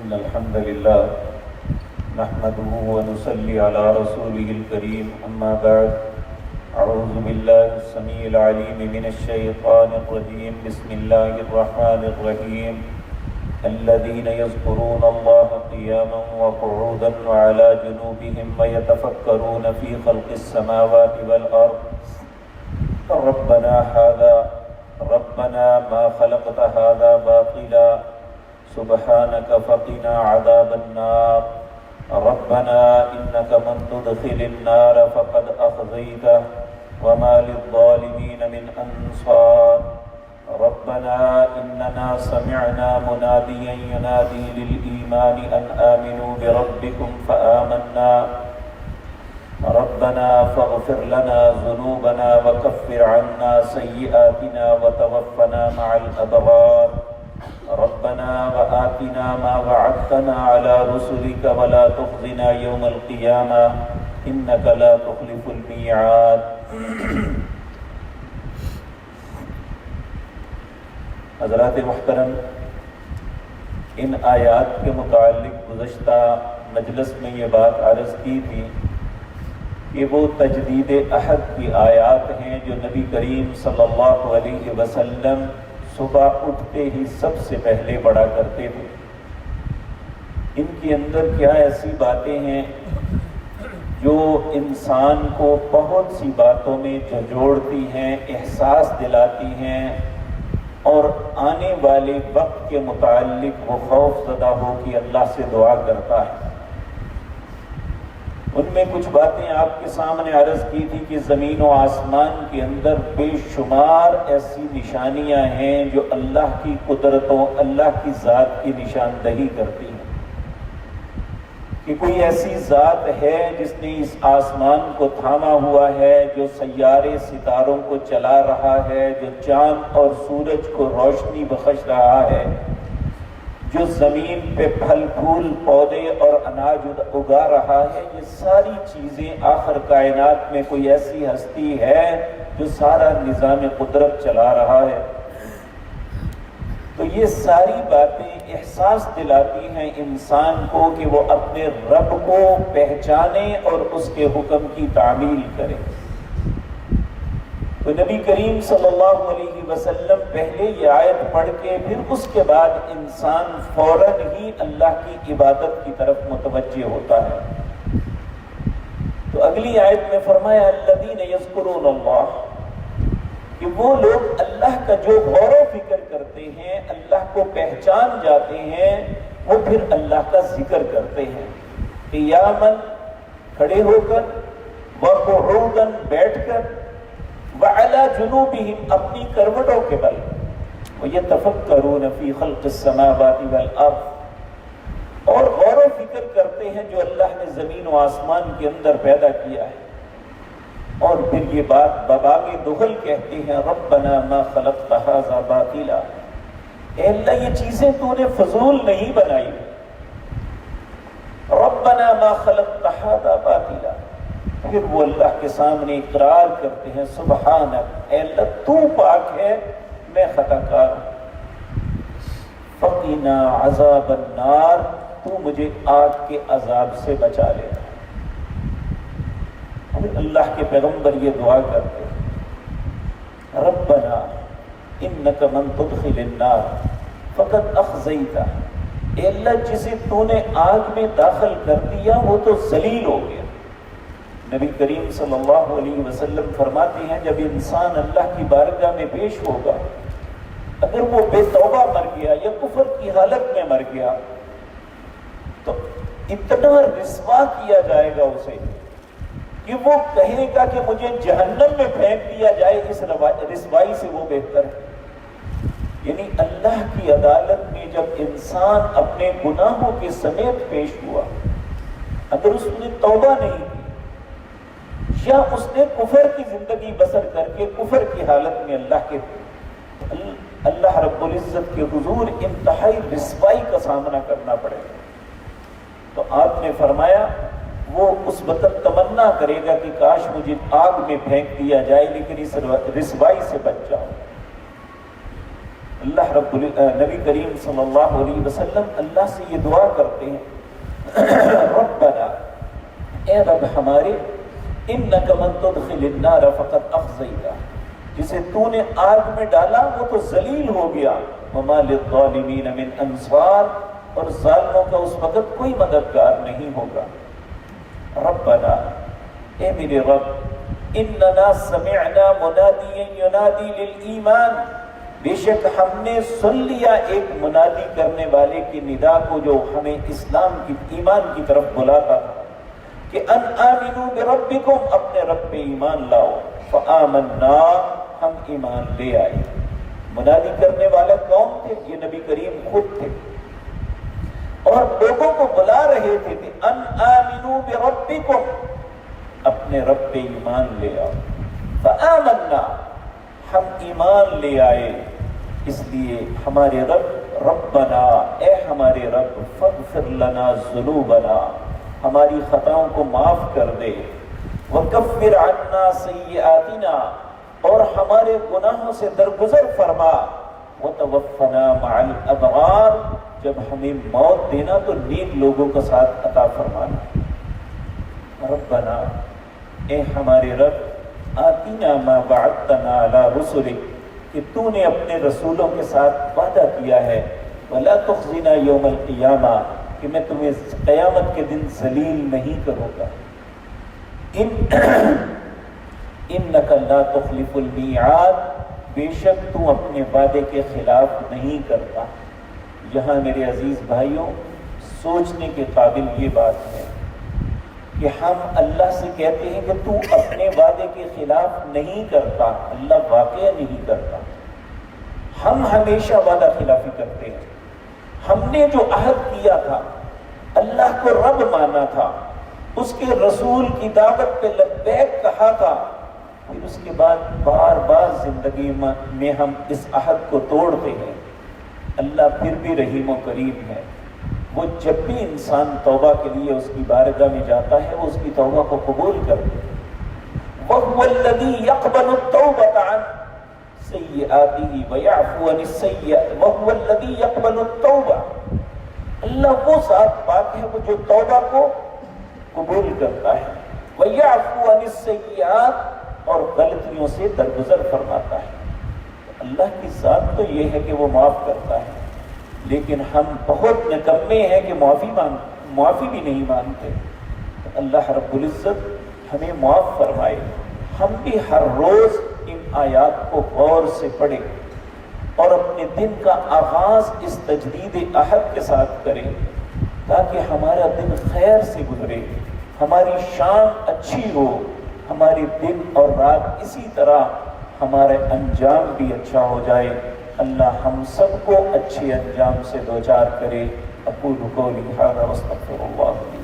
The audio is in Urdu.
إن الحمد لله نحمده ونصلي على رسوله الكريم أما بعد أعوذ بالله السميع العليم من الشيطان الرجيم بسم الله الرحمن الرحيم الذين يذكرون الله قياما وقعودا وعلى جنوبهم ويتفكرون في خلق السماوات والأرض ربنا ما خلقت هذا باطلا سبحانك فقنا عذاب النار ربنا إنك من تدخل النار فقد أخزيته وما للظالمين من أنصار ربنا إننا سمعنا مناديا ينادي للإيمان أن آمنوا بربكم فآمنا ربنا فاغفر لنا ذنوبنا وكفر عنا سيئاتنا وتوفنا مع الأبرار ربنا وآتنا ما وعدتنا على رسلك ولا تخزنا يوم القيامة إنك لا تخلف الميعاد حضرات محترم، ان آیات کے متعلق گزشتہ مجلس میں یہ بات عرض کی تھی کہ وہ تجدید عہد کی آیات ہیں جو نبی کریم صلی اللہ علیہ وسلم صبح اٹھتے ہی سب سے پہلے پڑھا کرتے تھے۔ ان کے اندر کیا ایسی باتیں ہیں جو انسان کو بہت سی باتوں میں جھنجھوڑتی ہیں، احساس دلاتی ہیں اور آنے والے وقت کے متعلق وہ خوف زدہ ہو کہ اللہ سے دعا کرتا ہے۔ ان میں کچھ باتیں آپ کے سامنے عرض کی تھی کہ زمین و آسمان کے اندر بے شمار ایسی نشانیاں ہیں جو اللہ کی قدرتوں، اللہ کی ذات کی نشاندہی کرتی ہیں کہ کوئی ایسی ذات ہے جس نے اس آسمان کو تھاما ہوا ہے، جو سیارے ستاروں کو چلا رہا ہے، جو چاند اور سورج کو روشنی بخش رہا ہے، جو زمین پہ پھل پھول پودے اور اناج اگا رہا ہے۔ یہ ساری چیزیں آخر کائنات میں کوئی ایسی ہستی ہے جو سارا نظام قدرت چلا رہا ہے۔ تو یہ ساری باتیں احساس دلاتی ہیں انسان کو کہ وہ اپنے رب کو پہچانے اور اس کے حکم کی تعمیل کرے۔ تو نبی کریم صلی اللہ علیہ وسلم پہلے یہ آیت پڑھ کے پھر اس کے بعد انسان فوراً ہی اللہ کی عبادت کی طرف متوجہ ہوتا ہے۔ تو اگلی آیت میں فرمایا الذین یذکرون اللہ، کہ وہ لوگ اللہ کا جو غور و فکر کرتے ہیں، اللہ کو پہچان جاتے ہیں، وہ پھر اللہ کا ذکر کرتے ہیں، قیاماً کھڑے ہو کر، وقعوداً بیٹھ کر، وعلی جنوبہم اپنی کروٹوں کے بل، ویتفکرون فی خلق السماوات والارض، اور غور و فکر کرتے ہیں جو اللہ نے زمین و آسمان کے اندر پیدا کیا ہے۔ اور پھر یہ بات بباغ دہل کہتے ہیں ربنا ما خلقت ھذا باطلا، اے اللہ یہ چیزیں تو نے فضول نہیں بنائی، ربنا ما خلقت ھذا باطلا۔ پھر وہ اللہ کے سامنے اقرار کرتے ہیں سبحانک، اے اللہ تو پاک ہے، میں خطا کار ہوں، فقنا عذاب النار، تو مجھے آگ کے عذاب سے بچا لے۔ اللہ کے پیغمبر یہ دعا کرتے ہیں ربنا انک من تدخل النار فقد اخزیتہ، اے اللہ جسے تو نے آگ میں داخل کر دیا وہ تو ذلیل ہو گیا۔ نبی کریم صلی اللہ علیہ وسلم فرماتے ہیں جب انسان اللہ کی بارگاہ میں پیش ہوگا، اگر وہ بے توبہ مر گیا یا کفر کی حالت میں مر گیا تو اتنا رسوا کیا جائے گا اسے کہ وہ کہے گا کہ مجھے جہنم میں پھینک دیا جائے، اس رسوائی سے وہ بہتر ہے۔ یعنی اللہ کی عدالت میں جب انسان اپنے گناہوں کے سمیت پیش ہوا، اگر اس نے توبہ نہیں کی یا اس نے کفر کی زندگی بسر کر کے کفر کی حالت میں اللہ رب العزت کے حضور انتہائی رسوائی کا سامنا کرنا پڑے گا، تو آپ نے فرمایا وہ اس وقت تمنا کرے گا کہ کاش مجھے آگ میں پھینک دیا جائے لیکن اس رسوائی سے بچ جاؤں۔ نبی کریم صلی اللہ علیہ وسلم اللہ سے یہ دعا کرتے ہیں، ربنا، اے رب ہمارے، انک من تدخل النار فقد اخزیتہ، جسے تو نے آگ میں ڈالا وہ تو ذلیل ہو گیا، وما للظالمین من انصار، اور ظالموں کا اس وقت کوئی مددگار نہیں ہوگا۔ ربنا، اے میرے رب، اننا سمعنا منادیا ینادی للایمان، بے شک ہم نے سن لیا ایک منادی کرنے والے کی ندا کو جو ہمیں اسلام کی، ایمان کی طرف بلاتا تھا کہ ان آمنوا بربکم، اپنے رب پہ ایمان لاؤ، فآمنا، ہم ایمان لے آئے۔ منادی کرنے والا کون تھے؟ یہ نبی کریم خود تھے، اور لوگوں کو بلا رہے تھے کہ ان آمنوا بربکم، اپنے رب پہ ایمان لے آؤ، فآمنا، ہم ایمان لے آئے۔ اس لیے ہمارے رب، ربنا، اے ہمارے رب، فاغفر لنا ذنوبنا، ہماری خطاؤں کو معاف کر دے، وکفر عنا سیئاتنا، اور ہمارے گناہوں سے درگزر فرما، وتوفنا مع الابرار، جب ہمیں موت دینا تو نیک لوگوں کا ساتھ عطا فرمانا۔ ربنا، اے ہمارے رب، آتنا ما وعدتنا علی رسلک، کہ تو نے اپنے رسولوں کے ساتھ وعدہ کیا ہے، ولا تخزنا یوم القیامہ، کہ میں تمہیں قیامت کے دن ذلیل نہیں کروں گا۔ انک لا تخلف المیعاد، بے شک تو اپنے وعدے کے خلاف نہیں کرتا۔ یہاں میرے عزیز بھائیوں، سوچنے کے قابل یہ بات ہے کہ ہم اللہ سے کہتے ہیں کہ تو اپنے وعدے کے خلاف نہیں کرتا، اللہ واقعہ نہیں کرتا۔ ہم ہمیشہ وعدہ خلافی کرتے ہیں۔ ہم نے جو عہد کیا تھا، اللہ کو رب مانا تھا، اس کے رسول کی دعوت پہ لبیک کہا تھا، پھر اس کے بعد بار بار زندگی میں ہم اس عہد کو توڑتے ہیں۔ اللہ پھر بھی رحیم و کریم ہے، وہ جب بھی انسان توبہ کے لیے اس کی بارگاہ میں جاتا ہے وہ اس کی توبہ کو قبول کرتے ہیں۔ وَهُوَ الَّذِي يَقْبَلُ التَّوْبَةَ عَنْ سَيِّئَاتِهِ وَيَعْفُو عَنِ السَّيِّئَاتِ وَهُوَ الَّذِي يَقْبَلُ التَّوْبَةَ، اللہ وہ ذات پاک ہے وہ جو توبہ کو قبول کرتا ہے، وَيَعْفُو عَنِ السَّيِّئَاتِ، اور غلطیوں سے درگزر فرماتا ہے۔ اللہ کی ذات تو یہ ہے کہ وہ معاف کرتا ہے، لیکن ہم بہت نکمے ہیں کہ معافی بھی نہیں مانتے۔ اللہ رب العزت ہمیں معاف فرمائے۔ ہم بھی ہر روز ان آیات کو غور سے پڑھیں اور اپنے دن کا آغاز اس تجدید عہد کے ساتھ کریں، تاکہ ہمارا دن خیر سے گزرے، ہماری شام اچھی ہو، ہمارے دن اور رات اسی طرح ہمارا انجام بھی اچھا ہو جائے۔ اللہ ہم سب کو اچھے انجام سے دوچار کرے۔ اقول قولی ھذا واستغفر اللہ۔